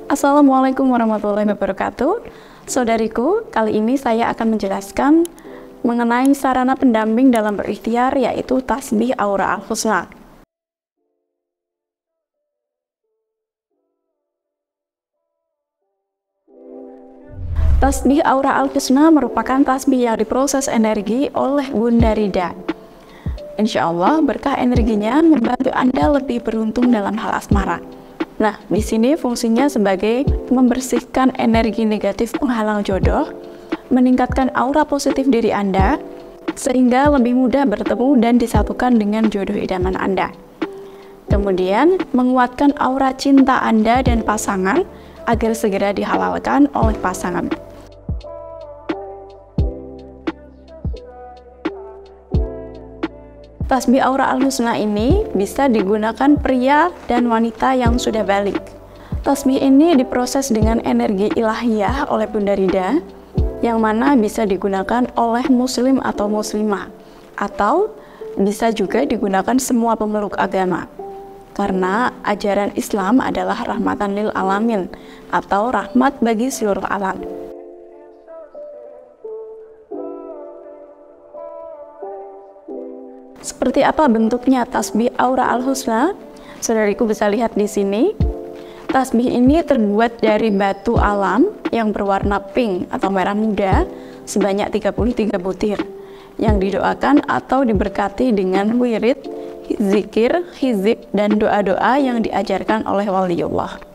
Assalamualaikum warahmatullahi wabarakatuh. Saudariku, kali ini saya akan menjelaskan mengenai sarana pendamping dalam berikhtiar, yaitu tasbih aura al-husna. Tasbih aura al-husna merupakan tasbih yang diproses energi oleh Bunda Rida. Insya Allah berkah energinya membantu Anda lebih beruntung dalam hal asmara. Nah, di sini fungsinya sebagai membersihkan energi negatif penghalang jodoh, meningkatkan aura positif diri Anda, sehingga lebih mudah bertemu dan disatukan dengan jodoh idaman Anda. Kemudian, menguatkan aura cinta Anda dan pasangan agar segera dihalalkan oleh pasangan. Tasbih aura al-husna ini bisa digunakan pria dan wanita yang sudah balik. Tasbih ini diproses dengan energi ilahiyah oleh Bunda Rida, yang mana bisa digunakan oleh muslim atau muslimah, atau bisa juga digunakan semua pemeluk agama. Karena ajaran Islam adalah rahmatan lil alamin, atau rahmat bagi seluruh alam. Seperti apa bentuknya tasbih aura al-husna? Saudariku bisa lihat di sini. Tasbih ini terbuat dari batu alam yang berwarna pink atau merah muda sebanyak 33 butir yang didoakan atau diberkati dengan wirid, zikir, hizib, dan doa-doa yang diajarkan oleh waliullah.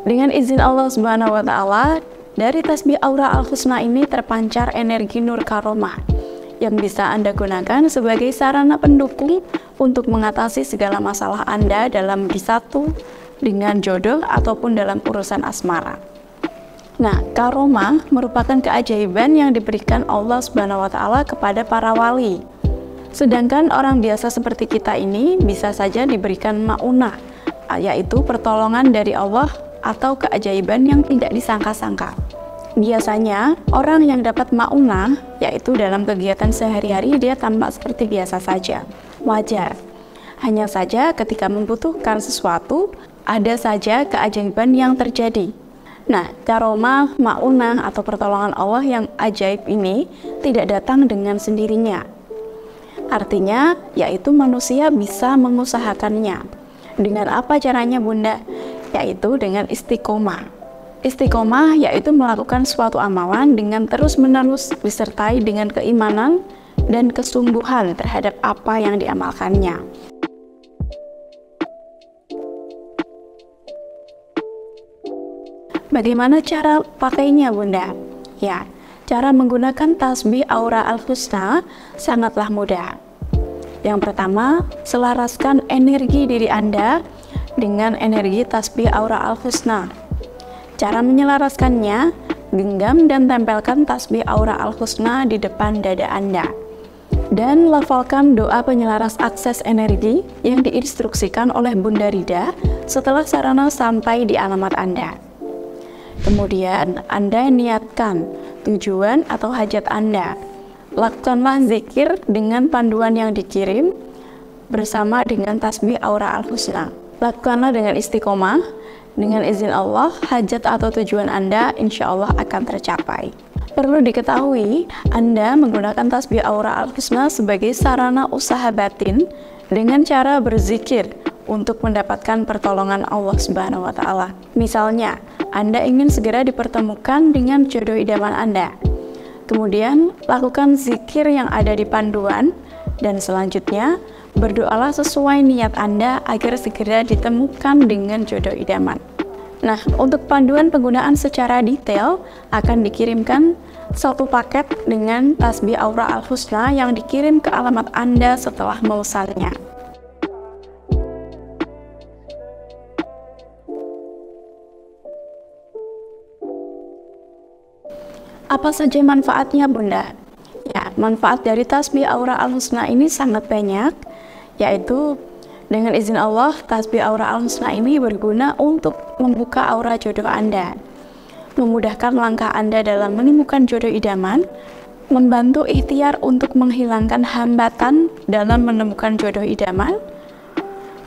Dengan izin Allah Subhanahu wa Ta'ala, dari tasbih aura al-husna ini terpancar energi nur karomah yang bisa Anda gunakan sebagai sarana pendukung untuk mengatasi segala masalah Anda dalam bersatu dengan jodoh ataupun dalam urusan asmara. Nah, karomah merupakan keajaiban yang diberikan Allah Subhanahu wa Ta'ala kepada para wali. Sedangkan orang biasa seperti kita ini bisa saja diberikan ma'unah, yaitu pertolongan dari Allah atau keajaiban yang tidak disangka-sangka. Biasanya, orang yang dapat ma'unah, yaitu dalam kegiatan sehari-hari, dia tampak seperti biasa saja. Wajar. Hanya saja ketika membutuhkan sesuatu, ada saja keajaiban yang terjadi. Nah, karomah, ma'unah, atau pertolongan Allah yang ajaib ini tidak datang dengan sendirinya. Artinya, yaitu manusia bisa mengusahakannya. Dengan apa caranya, Bunda? Yaitu dengan istiqomah. Istiqomah yaitu melakukan suatu amalan dengan terus-menerus disertai dengan keimanan dan kesungguhan terhadap apa yang diamalkannya. Bagaimana cara pakainya, Bunda? Ya, cara menggunakan tasbih aura al-husna sangatlah mudah. Yang pertama, selaraskan energi diri Anda dengan energi tasbih aura al-husna. Cara menyelaraskannya, genggam dan tempelkan tasbih aura al-husna di depan dada Anda. Dan lafalkan doa penyelaras akses energi yang diinstruksikan oleh Bunda Rida setelah sarana sampai di alamat Anda. Kemudian, Anda niatkan tujuan atau hajat Anda. Lakukanlah zikir dengan panduan yang dikirim bersama dengan tasbih aura al-husna. Lakukanlah dengan istiqomah, dengan izin Allah, hajat atau tujuan Anda insya Allah akan tercapai. Perlu diketahui, Anda menggunakan tasbih aura al-husna sebagai sarana usaha batin dengan cara berzikir untuk mendapatkan pertolongan Allah Subhanahu wa Ta'ala. Misalnya, Anda ingin segera dipertemukan dengan jodoh idaman Anda. Kemudian, lakukan zikir yang ada di panduan, dan selanjutnya, berdoalah sesuai niat Anda agar segera ditemukan dengan jodoh idaman. Nah, untuk panduan penggunaan secara detail akan dikirimkan satu paket dengan tasbih Aura Al-Husna yang dikirim ke alamat Anda setelah memesannya. Apa saja manfaatnya, Bunda? Ya, manfaat dari tasbih Aura Al-Husna ini sangat banyak, yaitu dengan izin Allah, tasbih Aura Al-Husna ini berguna untuk membuka aura jodoh Anda, memudahkan langkah Anda dalam menemukan jodoh idaman, membantu ikhtiar untuk menghilangkan hambatan dalam menemukan jodoh idaman,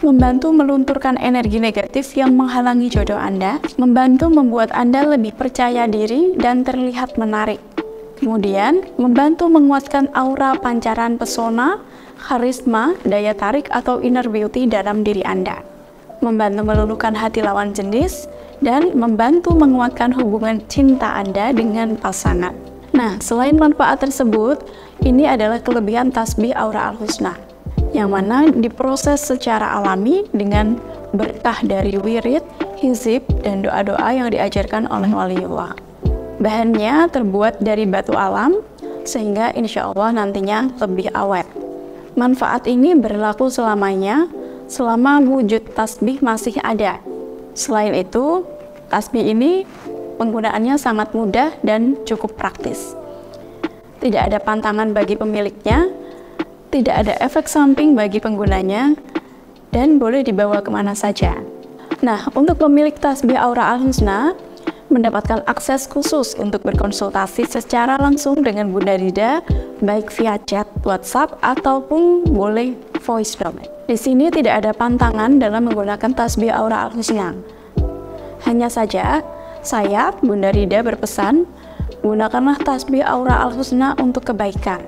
membantu melunturkan energi negatif yang menghalangi jodoh Anda, membantu membuat Anda lebih percaya diri dan terlihat menarik. Kemudian, membantu menguatkan aura pancaran pesona, karisma, daya tarik atau inner beauty dalam diri Anda, membantu meluluhkan hati lawan jenis, dan membantu menguatkan hubungan cinta Anda dengan pasangan. Nah, selain manfaat tersebut, ini adalah kelebihan tasbih Aura Al-Husna, yang mana diproses secara alami dengan berkah dari wirid, hizib, dan doa-doa yang diajarkan oleh waliullah. Bahannya terbuat dari batu alam, sehingga insya Allah nantinya lebih awet. Manfaat ini berlaku selamanya, selama wujud tasbih masih ada. Selain itu, tasbih ini penggunaannya sangat mudah dan cukup praktis. Tidak ada pantangan bagi pemiliknya, tidak ada efek samping bagi penggunanya, dan boleh dibawa kemana saja. Nah, untuk pemilik tasbih Aura Al-Husna mendapatkan akses khusus untuk berkonsultasi secara langsung dengan Bunda Rida, baik via chat, WhatsApp, ataupun boleh voice note. Di sini tidak ada pantangan dalam menggunakan tasbih Aura Al-Husna. Hanya saja, saya, Bunda Rida, berpesan, gunakanlah tasbih Aura Al-Husna untuk kebaikan.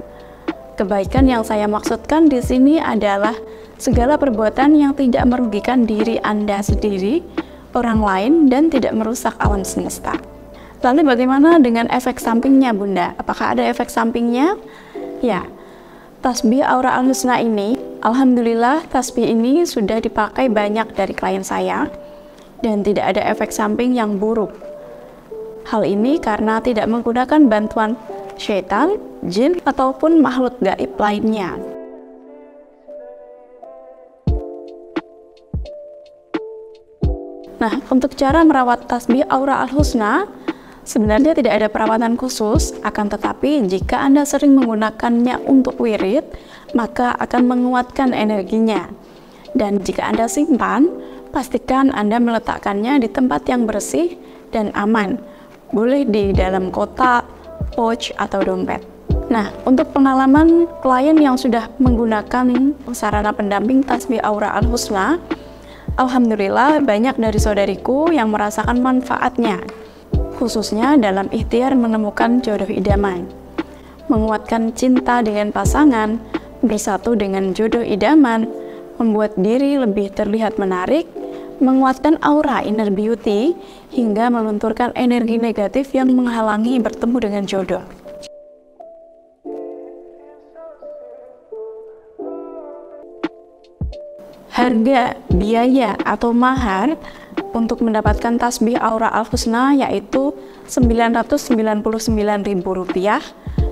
Kebaikan yang saya maksudkan di sini adalah segala perbuatan yang tidak merugikan diri Anda sendiri, orang lain, dan tidak merusak alam semesta. Lalu bagaimana dengan efek sampingnya, Bunda? Apakah ada efek sampingnya? Ya, tasbih Aura Al-Husna ini, alhamdulillah tasbih ini sudah dipakai banyak dari klien saya, dan tidak ada efek samping yang buruk. Hal ini karena tidak menggunakan bantuan syaitan, jin, ataupun makhluk gaib lainnya. Nah, untuk cara merawat tasbih Aura Al-Husna, sebenarnya tidak ada perawatan khusus, akan tetapi jika Anda sering menggunakannya untuk wirid, maka akan menguatkan energinya. Dan jika Anda simpan, pastikan Anda meletakkannya di tempat yang bersih dan aman. Boleh di dalam kotak, pouch, atau dompet. Nah, untuk pengalaman klien yang sudah menggunakan sarana pendamping tasbih Aura Al-Husna, alhamdulillah banyak dari saudariku yang merasakan manfaatnya, khususnya dalam ikhtiar menemukan jodoh idaman, menguatkan cinta dengan pasangan, bersatu dengan jodoh idaman, membuat diri lebih terlihat menarik, menguatkan aura inner beauty, hingga melunturkan energi negatif yang menghalangi bertemu dengan jodoh. Harga, biaya, atau mahar untuk mendapatkan tasbih Aura Al-Husna yaitu Rp999.000.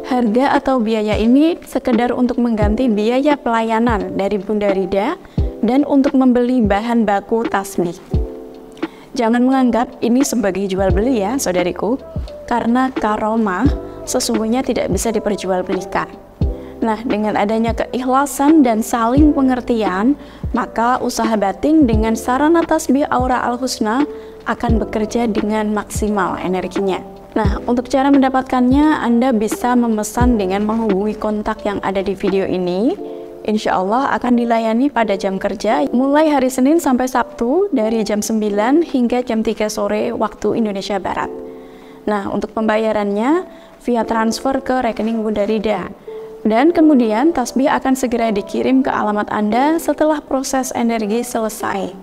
Harga atau biaya ini sekedar untuk mengganti biaya pelayanan dari Bunda Rida dan untuk membeli bahan baku tasbih. Jangan menganggap ini sebagai jual beli ya saudariku, karena karomah sesungguhnya tidak bisa diperjualbelikan. Nah, dengan adanya keikhlasan dan saling pengertian, maka usaha batin dengan sarana tasbih Aura Al-Husna akan bekerja dengan maksimal energinya. Nah, untuk cara mendapatkannya, Anda bisa memesan dengan menghubungi kontak yang ada di video ini. Insya Allah akan dilayani pada jam kerja mulai hari Senin sampai Sabtu dari jam 9 hingga jam 3 sore waktu Indonesia Barat. Nah, untuk pembayarannya via transfer ke rekening Bunda Rida. Dan kemudian tasbih akan segera dikirim ke alamat Anda setelah proses energi selesai.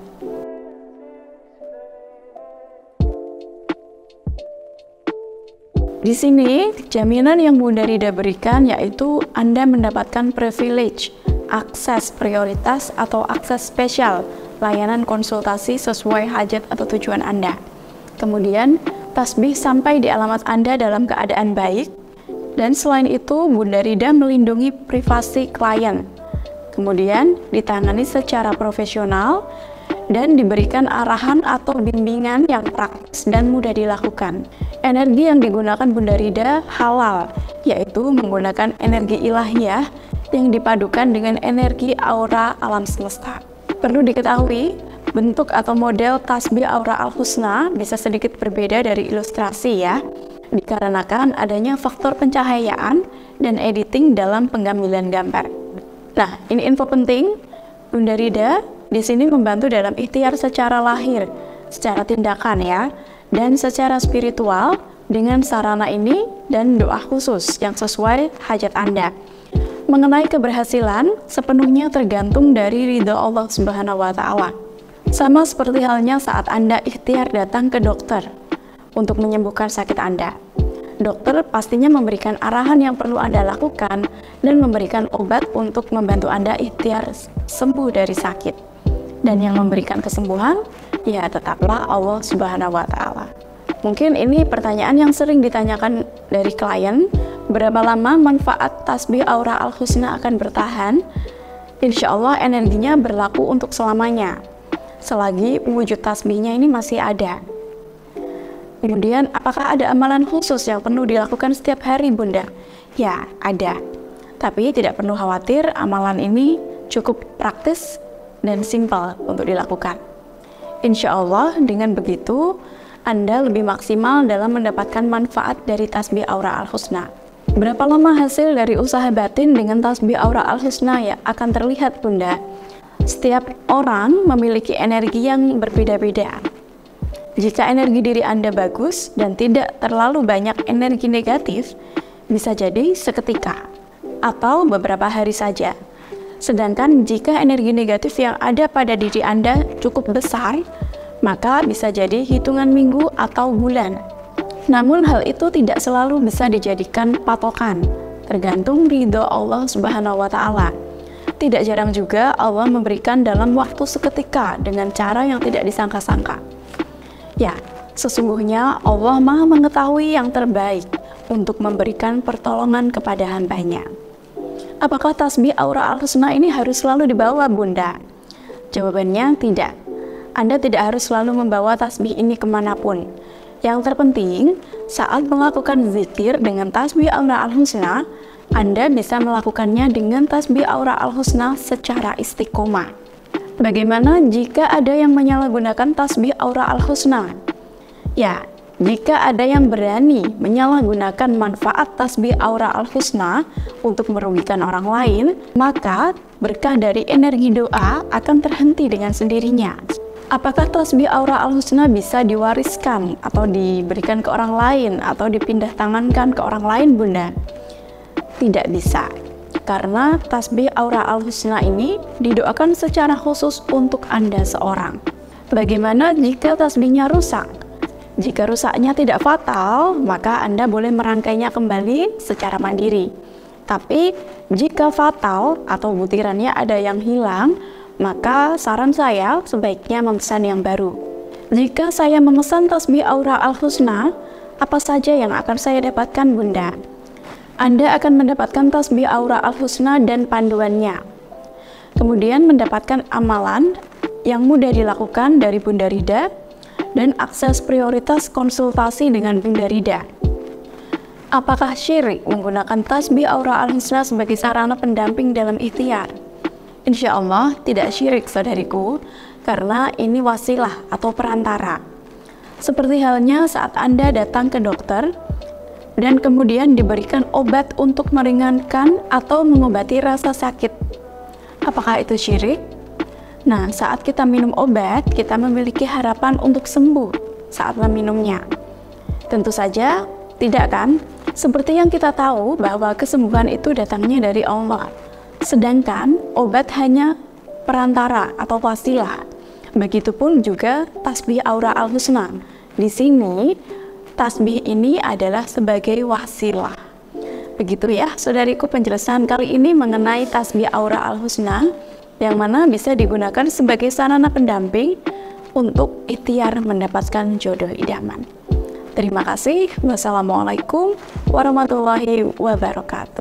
Di sini, jaminan yang Bunda Rida berikan yaitu Anda mendapatkan privilege, akses prioritas atau akses spesial, layanan konsultasi sesuai hajat atau tujuan Anda. Kemudian, tasbih sampai di alamat Anda dalam keadaan baik, dan selain itu, Bunda Rida melindungi privasi klien. Kemudian, ditangani secara profesional, dan diberikan arahan atau bimbingan yang praktis dan mudah dilakukan. Energi yang digunakan Bunda Rida halal, yaitu menggunakan energi ilahiyah yang dipadukan dengan energi aura alam semesta. Perlu diketahui, bentuk atau model tasbih aura al-husna bisa sedikit berbeda dari ilustrasi ya, dikarenakan adanya faktor pencahayaan dan editing dalam pengambilan gambar. Nah, ini info penting. Bunda Rida di sini membantu dalam ikhtiar secara lahir, secara tindakan ya, dan secara spiritual dengan sarana ini dan doa khusus yang sesuai hajat Anda. Mengenai keberhasilan, sepenuhnya tergantung dari ridho Allah Subhanahu wa Ta'ala. Sama seperti halnya saat Anda ikhtiar datang ke dokter untuk menyembuhkan sakit Anda. Dokter pastinya memberikan arahan yang perlu Anda lakukan dan memberikan obat untuk membantu Anda ikhtiar sembuh dari sakit. Dan yang memberikan kesembuhan, ya tetaplah Allah Subhanahu wa Ta'ala. Mungkin ini pertanyaan yang sering ditanyakan dari klien, berapa lama manfaat tasbih aura al-husna akan bertahan? Insya Allah energinya berlaku untuk selamanya, selagi wujud tasbihnya ini masih ada. Kemudian, apakah ada amalan khusus yang perlu dilakukan setiap hari, Bunda? Ya, ada. Tapi tidak perlu khawatir, amalan ini cukup praktis dan simpel untuk dilakukan. Insya Allah, dengan begitu, Anda lebih maksimal dalam mendapatkan manfaat dari tasbih aura al-husna. Berapa lama hasil dari usaha batin dengan tasbih aura al-husna ya akan terlihat, Bunda? Setiap orang memiliki energi yang berbeda-beda. Jika energi diri Anda bagus dan tidak terlalu banyak energi negatif, bisa jadi seketika atau beberapa hari saja. Sedangkan jika energi negatif yang ada pada diri Anda cukup besar, maka bisa jadi hitungan minggu atau bulan. Namun hal itu tidak selalu bisa dijadikan patokan, tergantung ridho Allah Subhanahu wa Ta'ala. Tidak jarang juga Allah memberikan dalam waktu seketika dengan cara yang tidak disangka-sangka. Ya, sesungguhnya Allah Maha mengetahui yang terbaik untuk memberikan pertolongan kepada hambanya. Apakah tasbih aura al-husna ini harus selalu dibawa, Bunda? Jawabannya tidak. Anda tidak harus selalu membawa tasbih ini kemanapun. Yang terpenting, saat melakukan zikir dengan tasbih aura al-husna, Anda bisa melakukannya dengan tasbih aura al-husna secara istiqomah. Bagaimana jika ada yang menyalahgunakan tasbih aura al-husna? Ya, jika ada yang berani menyalahgunakan manfaat tasbih aura al-husna untuk merugikan orang lain, maka berkah dari energi doa akan terhenti dengan sendirinya. Apakah tasbih aura al-husna bisa diwariskan atau diberikan ke orang lain atau dipindah tangankan ke orang lain, Bunda? Tidak bisa, karena tasbih aura al-husna ini didoakan secara khusus untuk Anda seorang. Bagaimana jika tasbihnya rusak? Jika rusaknya tidak fatal, maka Anda boleh merangkainya kembali secara mandiri. Tapi jika fatal atau butirannya ada yang hilang, maka saran saya sebaiknya memesan yang baru. Jika saya memesan tasbih aura al-husna, apa saja yang akan saya dapatkan, Bunda? Anda akan mendapatkan tasbih aura al-husna dan panduannya. Kemudian mendapatkan amalan yang mudah dilakukan dari Bunda Rida, dan akses prioritas konsultasi dengan Bunda Rida. Apakah syirik menggunakan tasbih aura al-husna sebagai sarana pendamping dalam ikhtiar? Insya Allah tidak syirik, saudariku, karena ini wasilah atau perantara. Seperti halnya saat Anda datang ke dokter dan kemudian diberikan obat untuk meringankan atau mengobati rasa sakit. Apakah itu syirik? Nah, saat kita minum obat, kita memiliki harapan untuk sembuh saat meminumnya. Tentu saja tidak, kan? Seperti yang kita tahu bahwa kesembuhan itu datangnya dari Allah, sedangkan obat hanya perantara atau wasilah. Begitupun juga tasbih aura al-husna. Di sini tasbih ini adalah sebagai wasilah. Begitu ya, saudariku, penjelasan kali ini mengenai tasbih aura al-husna, yang mana bisa digunakan sebagai sarana pendamping untuk ikhtiar mendapatkan jodoh idaman. Terima kasih. Wassalamualaikum warahmatullahi wabarakatuh.